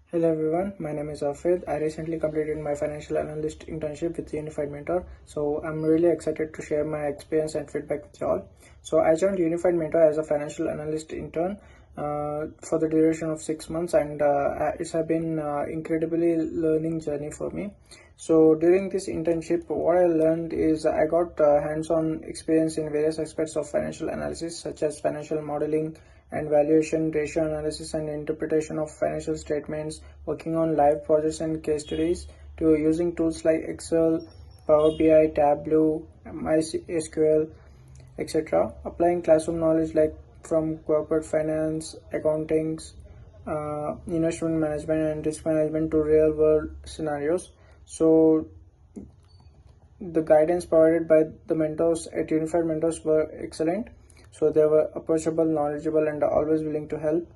Hello everyone, my name is Afrid. I recently completed my financial analyst internship with UnifiedMentor. So I'm really excited to share my experience and feedback with you all. So I joined UnifiedMentor as a financial analyst intern for the duration of 6 months, and it's been incredibly learning journey for me. So during this internship, what I learned is I got hands-on experience in various aspects of financial analysis, such as financial modeling and valuation, ratio analysis, and interpretation of financial statements, working on live projects and case studies, to using tools like Excel, Power BI, Tableau, MySQL, etc. Applying classroom knowledge like from corporate finance, accounting, investment management, and risk management to real world scenarios. So the guidance provided by the mentors at Unified Mentors were excellent. So they were approachable, knowledgeable, and always willing to help.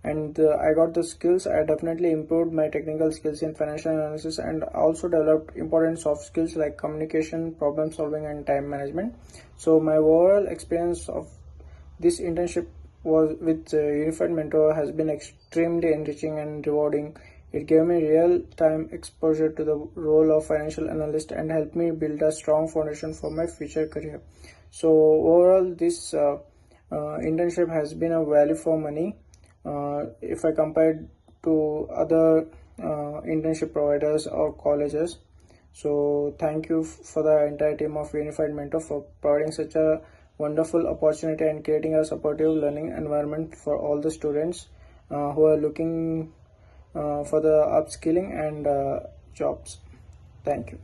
And I got the skills. I definitely improved my technical skills in financial analysis, and also developed important soft skills like communication, problem solving, and time management. So my overall experience of this internship was with Unified Mentor has been extremely enriching and rewarding. It gave me real-time exposure to the role of financial analyst and helped me build a strong foundation for my future career. So overall, this internship has been a value for money if I compare to other internship providers or colleges. So thank you for the entire team of Unified Mentor for providing such a wonderful opportunity and creating a supportive learning environment for all the students who are looking for the upskilling and jobs. Thank you.